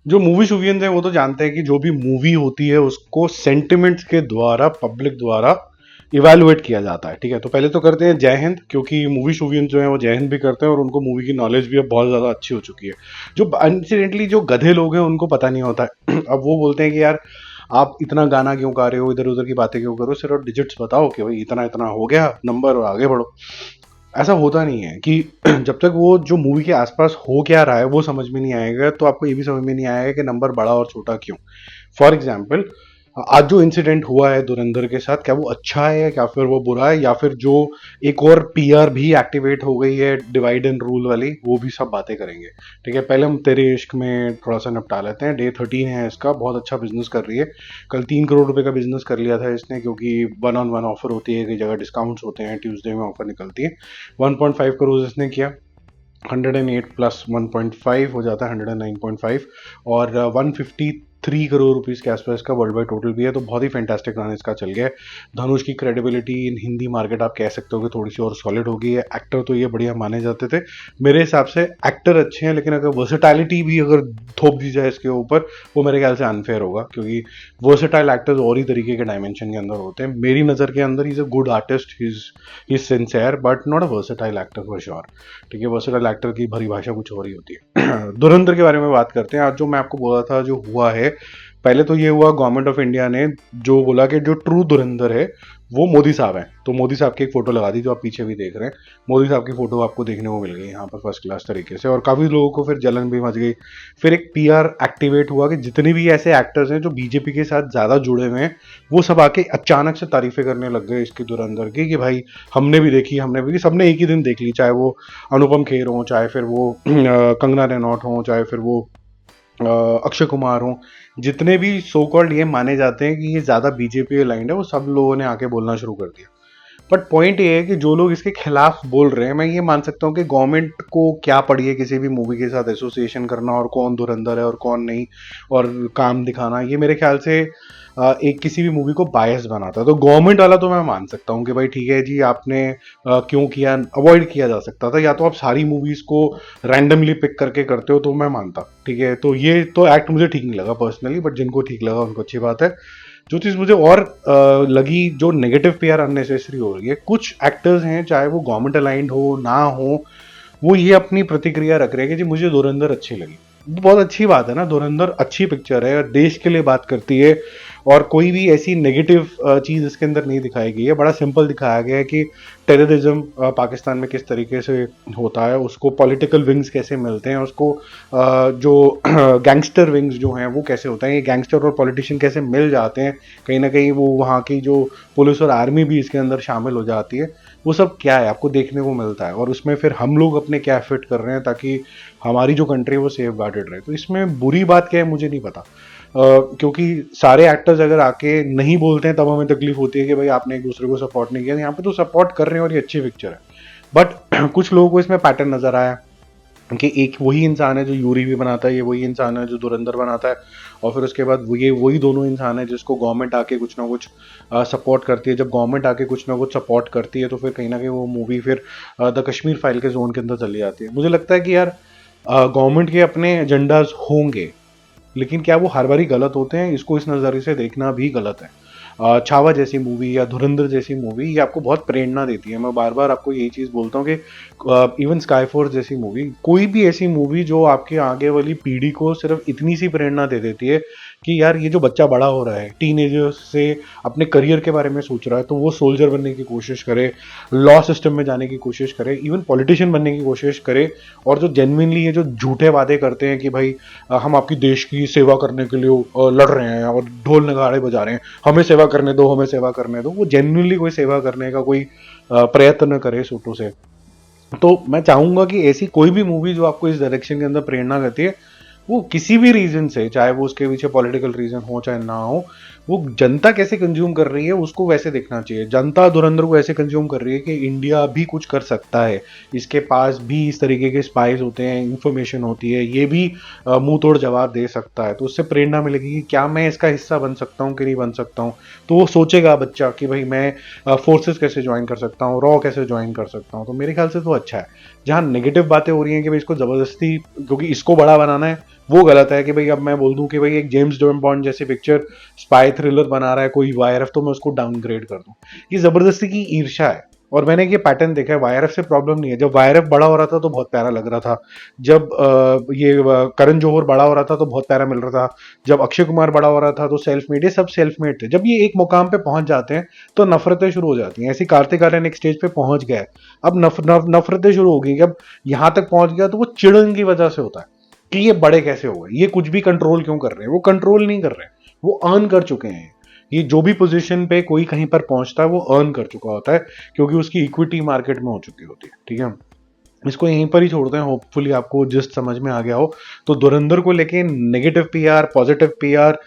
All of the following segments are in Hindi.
जो मूवी शूवियंस हैं वो तो जानते हैं कि जो भी मूवी होती है उसको सेंटिमेंट्स के द्वारा, पब्लिक द्वारा इवेलुएट किया जाता है। ठीक है, तो पहले तो करते हैं जय हिंद, क्योंकि मूवी शूवियंस जो है वो जय हिंद भी करते हैं और उनको मूवी की नॉलेज भी अब बहुत ज़्यादा अच्छी हो चुकी है। जो इंसिडेंटली जो गधे लोग हैं उनको पता नहीं होता है अब वो बोलते हैं कि यार आप इतना गाना क्यों गा रहे हो, इधर उधर की बातें क्यों करो, सिर्फ डिजिट्स बताओ कि भाई इतना इतना हो गया नंबर और आगे बढ़ो। ऐसा होता नहीं है कि जब तक वो जो मूवी के आसपास हो क्या रहा है वो समझ में नहीं आएगा, तो आपको ये भी समझ में नहीं आएगा कि नंबर बड़ा और छोटा क्यों। फॉर एग्जाम्पल, आज जो इंसिडेंट हुआ है धुरंधर के साथ, क्या वो अच्छा है या फिर वो बुरा है, या फिर जो एक और पीआर भी एक्टिवेट हो गई है डिवाइड एंड रूल वाली, वो भी सब बातें करेंगे। ठीक है, पहले हम तेरे इश्क में थोड़ा सा निपटा लेते हैं। डे 13 है इसका, बहुत अच्छा बिजनेस कर रही है। कल 3 करोड़ रुपए का बिजनेस कर लिया था इसने, क्योंकि 1 on 1 ऑफर होती है, कई जगह डिस्काउंट्स होते हैं, ट्यूसडे में ऑफर निकलती है। 1.5 करोड़ इसने किया, 108 प्लस 1.5 हो जाता है 109.5, और 153 करोड़ रुपीज़ के आसपास का वर्ल्ड वाइड टोटल भी है। तो बहुत ही फैंटास्टिक रन इसका चल गया है। धनुष की क्रेडिबिलिटी इन हिंदी मार्केट आप कह सकते हो कि थोड़ी सी और सॉलिड हो गई है। एक्टर तो ये बढ़िया माने जाते थे मेरे हिसाब से, एक्टर अच्छे हैं, लेकिन अगर वर्सेटैलिटी भी अगर थोप दी जाए इसके ऊपर, वो मेरे ख्याल से अनफेयर होगा, क्योंकि वर्सेटाइल एक्टर्स और ही तरीके के डायमेंशन के अंदर होते हैं। मेरी नज़र के अंदर is a good artist, he sincere but not a versatile actor for sure. ठीक है, वर्सेटाइल एक्टर की भरी भाषा कुछ और ही होती है धुरंधर के बारे में बात करते हैं। आज जो मैं आपको बोला था जो हुआ है, पहले तो ये हुआ, गवर्नमेंट ऑफ इंडिया ने जो बोला कि जो ट्रू धुरंधर है वो मोदी साहब हैं। तो मोदी साहब की एक फोटो लगा दी, जो आप पीछे भी देख रहे हैं। मोदी साहब की फोटो आपको देखने को मिल गई यहाँ पर फर्स्ट क्लास तरीके से, और काफ़ी लोगों को फिर जलन भी मच गई। फिर एक पीआर एक्टिवेट हुआ कि जितने भी ऐसे एक्टर्स हैं जो बीजेपी के साथ ज़्यादा जुड़े हुए हैं, वो सब आके अचानक से तारीफें करने लग गए इसकी धुरंधर की, कि भाई हमने भी देखी, हमने भी, सबने एक ही दिन देख ली, चाहे वो अनुपम खेर हो, चाहे फिर वो कंगना रनौत हो, चाहे फिर वो अक्षय कुमार हो। जितने भी सो कॉल्ड ये माने जाते हैं कि ये ज़्यादा बीजेपी अलाइंड है, वो सब लोगों ने आके बोलना शुरू कर दिया। बट पॉइंट ये है कि जो लोग इसके खिलाफ बोल रहे हैं, मैं ये मान सकता हूँ कि गवर्नमेंट को क्या पड़ी है किसी भी मूवी के साथ एसोसिएशन करना, और कौन धुरंधर है और कौन नहीं, और काम दिखाना। ये मेरे ख्याल से एक किसी भी मूवी को बायस बनाता है। तो गवर्नमेंट वाला तो मैं मान सकता हूँ कि भाई ठीक है जी, आपने क्यों किया, अवॉइड किया जा सकता था, या तो आप सारी मूवीज को रैंडमली पिक करके करते हो तो मैं मानता। ठीक है, तो ये तो एक्ट मुझे ठीक नहीं लगा पर्सनली, बट जिनको ठीक लगा उनको अच्छी बात है। जो चीज़ मुझे और लगी, जो नेगेटिव पीआर अननेसेसरी हो रही है, कुछ एक्टर्स हैं चाहे वो गवर्नमेंट अलाइंड हो ना हो, वो ये अपनी प्रतिक्रिया रख रहे हैं कि जी मुझे धुरंधर अच्छी लगी। बहुत अच्छी बात है ना, धुरंधर अच्छी पिक्चर है, देश के लिए बात करती है, और कोई भी ऐसी नेगेटिव चीज़ इसके अंदर नहीं दिखाई गई है। बड़ा सिंपल दिखाया गया है कि टेररिज्म पाकिस्तान में किस तरीके से होता है, उसको पॉलिटिकल विंग्स कैसे मिलते हैं, उसको जो गैंगस्टर विंग्स जो हैं वो कैसे होते हैं, ये गैंगस्टर और पॉलिटिशियन कैसे मिल जाते हैं, कहीं ना कहीं वो वहाँ की जो पुलिस और आर्मी भी इसके अंदर शामिल हो जाती है, वो सब क्या है आपको देखने को मिलता है। और उसमें फिर हम लोग अपने क्या फिट कर रहे हैं ताकि हमारी जो कंट्री है वो सेफ गार्डेड रहे। तो इसमें बुरी बात क्या है मुझे नहीं पता, क्योंकि सारे एक्टर्स अगर आके नहीं बोलते हैं तब हमें तकलीफ होती है कि भाई आपने एक दूसरे को सपोर्ट नहीं किया। यहाँ पे तो सपोर्ट कर रहे हैं और ये अच्छी पिक्चर है। बट कुछ लोगों को इसमें पैटर्न नजर आया कि एक वही इंसान है जो यूरी भी बनाता है, ये वही इंसान है जो धुरंधर बनाता है, और फिर उसके बाद ये वही दोनों इंसान है जिसको गवर्नमेंट आके कुछ ना कुछ सपोर्ट करती है। जब गवर्नमेंट आके कुछ ना कुछ सपोर्ट करती है तो फिर कहीं ना कहीं वो मूवी फिर द कश्मीर फाइल के जोन के अंदर चली जाती है। मुझे लगता है कि यार गवर्नमेंट के अपने एजेंडाज होंगे, लेकिन क्या वो हर बारी गलत होते हैं, इसको इस नज़रिए से देखना भी गलत है। छावा जैसी मूवी या धुरंधर जैसी मूवी ये आपको बहुत प्रेरणा देती है। मैं बार बार आपको यही चीज़ बोलता हूँ कि इवन स्काई फोर्स जैसी मूवी, कोई भी ऐसी मूवी जो आपके आगे वाली पीढ़ी को सिर्फ इतनी सी प्रेरणा दे देती है कि यार ये जो बच्चा बड़ा हो रहा है, टीनेजर से अपने करियर के बारे में सोच रहा है, तो वो सोल्जर बनने की कोशिश करे, लॉ सिस्टम में जाने की कोशिश करे, इवन पॉलिटिशियन बनने की कोशिश करे, और जो जेन्युइनली ये जो झूठे वादे करते हैं कि भाई हम आपकी देश की सेवा करने के लिए लड़ रहे हैं और ढोल नगाड़े बजा रहे हैं, हमें सेवा करने दो, हमें सेवा करने दो, वो जेन्युइनली कोई सेवा करने का कोई प्रयत्न करे शुरू से। तो मैं चाहूंगा कि ऐसी कोई भी मूवी जो आपको इस डायरेक्शन के अंदर प्रेरणा करती है, वो किसी भी रीजन से, चाहे वो उसके पीछे पॉलिटिकल रीजन हो चाहे ना हो, वो जनता कैसे कंज्यूम कर रही है उसको वैसे देखना चाहिए। जनता धुरंधर को ऐसे कंज्यूम कर रही है कि इंडिया भी कुछ कर सकता है, इसके पास भी इस तरीके के स्पाइस होते हैं, इंफॉर्मेशन होती है, ये भी मुंह तोड़ जवाब दे सकता है। तो उससे प्रेरणा मिलेगी कि क्या मैं इसका हिस्सा बन सकता हूँ कि नहीं बन सकता हूँ। तो वो सोचेगा बच्चा कि भाई मैं फोर्सेस कैसे ज्वाइन कर सकता हूँ, रॉ कैसे ज्वाइन कर सकता हूँ। तो मेरे ख्याल से तो अच्छा है। जहाँ नेगेटिव बातें हो रही हैं कि भाई इसको ज़बरदस्ती, क्योंकि इसको बड़ा बनाना है, वो गलत है कि भाई अब मैं बोल दूं कि भाई एक जेम्स बॉन्ड जैसी पिक्चर स्पाई थ्रिलर बना रहा है कोई वाईआरएफ, तो मैं उसको डाउनग्रेड कर दूं। ये जबरदस्ती की ईर्ष्या है। और मैंने ये पैटर्न देखा है, वाईआरएफ से प्रॉब्लम नहीं है। जब वाईआरएफ बड़ा हो रहा था तो बहुत प्यारा लग रहा था, जब करण जौहर बड़ा हो रहा था तो बहुत प्यारा मिल रहा था, जब अक्षय कुमार बड़ा हो रहा था तो सेल्फ मेड, ये सब सेल्फ मेड थे। जब ये एक मुकाम पे पहुंच जाते हैं तो नफरतें शुरू हो जाती हैं। ऐसी कार्तिक आर्यन एक स्टेज पे पहुंच गया है, अब नफरतें शुरू हो गई। जब यहां तक पहुंच गया तो वो चिड़न की वजह से होता है कि ये बड़े कैसे हो गए, ये कुछ भी कंट्रोल क्यों कर रहे हैं। वो कंट्रोल नहीं कर रहे हैं, वो अर्न कर चुके हैं। ये जो भी पोजीशन पे कोई कहीं पर पहुंचता है वो अर्न कर चुका होता है, क्योंकि उसकी इक्विटी मार्केट में हो चुकी होती है। ठीक है, इसको यहीं पर ही छोड़ते हैं। होपफुली आपको जिस समझ में आ गया हो। तो धुरंधर को लेके negative PR, positive PR,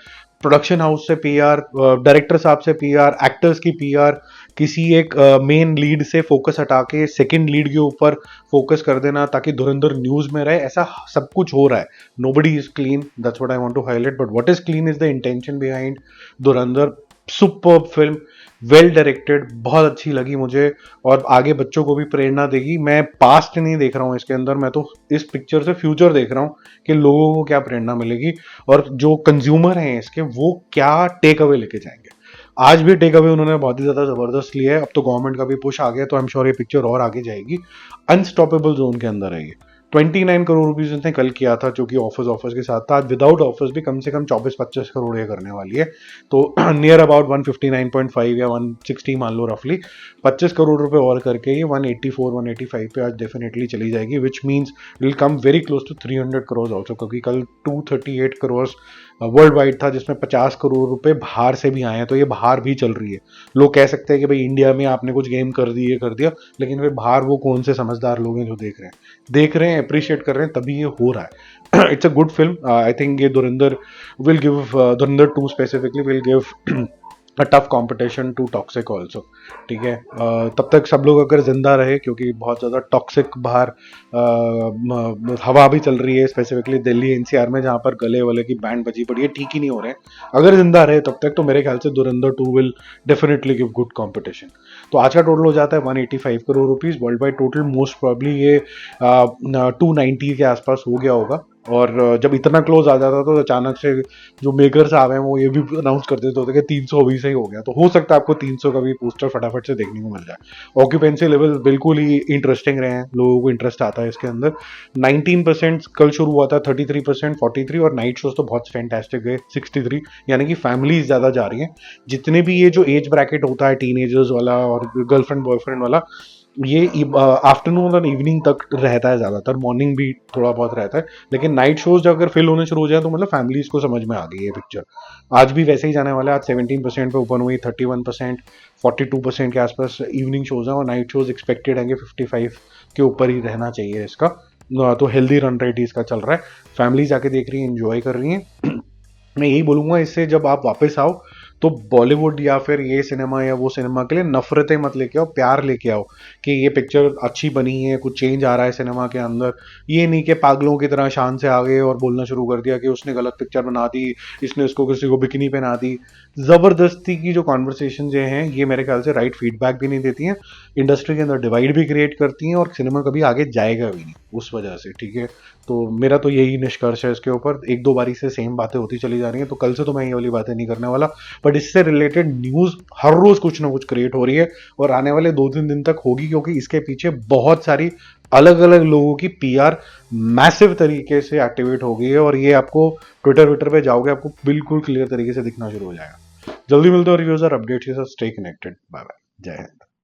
production house से पीआर, डायरेक्टर साहब से पीआर, एक्टर्स की पीआर, किसी एक मेन लीड से फोकस हटा के सेकंड लीड के ऊपर फोकस कर देना ताकि धुरंधर न्यूज में रहे, ऐसा सब कुछ हो रहा है। Nobody is clean, that's what I want to highlight, but what is clean is the intention behind Dhurandhar. Superb film, well directed, बहुत अच्छी लगी मुझे, और आगे बच्चों को भी प्रेरणा देगी। मैं पास्ट नहीं देख रहा हूँ इसके अंदर, मैं तो इस पिक्चर से फ्यूचर देख रहा हूँ कि लोगों को क्या प्रेरणा मिलेगी और जो कंज्यूमर हैं इसके वो क्या टेक अवे लेके जाएंगे। आज भी टेक अवे उन्होंने बहुत ही ज्यादा जबरदस्त लिया है। अब तो गवर्नमेंट का भी पुश आ गया, तो आई एम श्योर ये पिक्चर और आगे जाएगी। अनस्टॉपेबल जोन के अंदर है ये। 29 करोड़ रुपीज इसने कल किया था, जो कि ऑफर्स के साथ था। आज विदाउट ऑफर्स भी कम से कम 24-25 करोड़ ये करने वाली है। तो नियर अबाउट 159.5 या 160 मान लो रफली, 25 करोड़ रुपए और करके ये 184-185 पे आज डेफिनेटली चली जाएगी, which means will come very close to 300 crore also, क्योंकि कल 238 करोड़ वर्ल्ड वाइड था, जिसमें 50 करोड़ रुपए बाहर से भी आए हैं। तो ये बाहर भी चल रही है। लोग कह सकते हैं कि भाई इंडिया में आपने कुछ गेम कर दी, ये कर दिया, लेकिन फिर बाहर वो कौन से समझदार लोग हैं जो देख रहे हैं, अप्रिशिएट कर रहे हैं, तभी ये हो रहा है। It's a good film. I think ये Dhurandhar will give, Dhurandhar 2 specifically will give a tough competition to Toxic also. ठीक है, तब तक सब लोग अगर जिंदा रहे, क्योंकि बहुत ज़्यादा टॉक्सिक बाहर हवा भी चल रही है, स्पेसिफिकली दिल्ली एनसीआर में, जहाँ पर गले वाले की बैंड बजी पड़ी है, ठीक ही नहीं हो रहे हैं। अगर जिंदा रहे तब तक तो मेरे ख्याल से धुरंधर 2 will definitely give good competition. तो आज का टोटल हो जाता है 185 crore rupees world wide total. Most probably ये 290 के आसपास हो गया होगा। और जब इतना क्लोज आ जाता तो अचानक से जो मेकर्स आ रहे हैं वो ये भी अनाउंस कर देते होते कि 300 अभी से ही हो गया। तो हो सकता है आपको 300 का भी पोस्टर फटाफट से देखने को मिल जाए। ऑक्यूपेंसी लेवल बिल्कुल ही इंटरेस्टिंग रहे हैं, लोगों को इंटरेस्ट आता है इसके अंदर। 19% कल शुरू हुआ था, 33%, 43, और नाइट शोज तो बहुत फैंटास्टिक गए, 63। यानी कि फैमिलीज ज्यादा जा रही हैं। जितने भी ये जो एज ब्रैकेट होता है, टीनेजर्स वाला और गर्लफ्रेंड बॉयफ्रेंड वाला, ये आफ्टरनून और इवनिंग तक रहता है ज्यादातर, मॉर्निंग भी थोड़ा बहुत रहता है। लेकिन नाइट शोज अगर फिल होने शुरू हो जाए तो मतलब फैमिलीज को समझ में आ गई है पिक्चर। आज भी वैसे ही जाने वाला है। आज 17% पे ओपन हुई, 31%, 42% के आसपास इवनिंग शोज हैं, और नाइट शोज एक्सपेक्टेड हैं 55 के ऊपर ही रहना चाहिए इसका। तो हेल्दी रन रेट इसका चल रहा है। फैमिली जाके देख रही है, एंजॉय कर रही है। मैं यही बोलूंगा इससे, जब आप वापस आओ तो बॉलीवुड या फिर ये सिनेमा या वो सिनेमा के लिए नफरतें मत लेके आओ, प्यार लेके आओ कि ये पिक्चर अच्छी बनी है, कुछ चेंज आ रहा है सिनेमा के अंदर। ये नहीं कि पागलों की तरह शान से आ गए और बोलना शुरू कर दिया कि उसने गलत पिक्चर बना दी, इसने उसको किसी को बिकनी पहना दी। जबरदस्ती की जो कॉन्वर्सेशन जो हैं, ये मेरे ख्याल से राइट फीडबैक भी नहीं देती हैं, इंडस्ट्री के अंदर डिवाइड भी क्रिएट करती हैं, और सिनेमा कभी आगे जाएगा भी नहीं उस वजह से। ठीक है, तो मेरा तो यही निष्कर्ष है इसके ऊपर। एक दो बारी से सेम बातें होती चली जा रही हैं, तो कल से तो मैं ये वाली बातें नहीं करने वाला। बट इससे रिलेटेड न्यूज हर रोज कुछ ना कुछ क्रिएट हो रही है, और आने वाले 2-3 दिन तक होगी, क्योंकि इसके पीछे बहुत सारी अलग अलग लोगों की पीआर मैसिव तरीके से एक्टिवेट हो गई है। और ये आपको ट्विटर पे जाओगे, आपको बिल्कुल क्लियर तरीके से दिखना शुरू हो जाएगा। जल्दी मिलते हैं रिव्यूज और अपडेट्स के साथ। स्टे कनेक्टेड, बाय बाय, जय हिंद।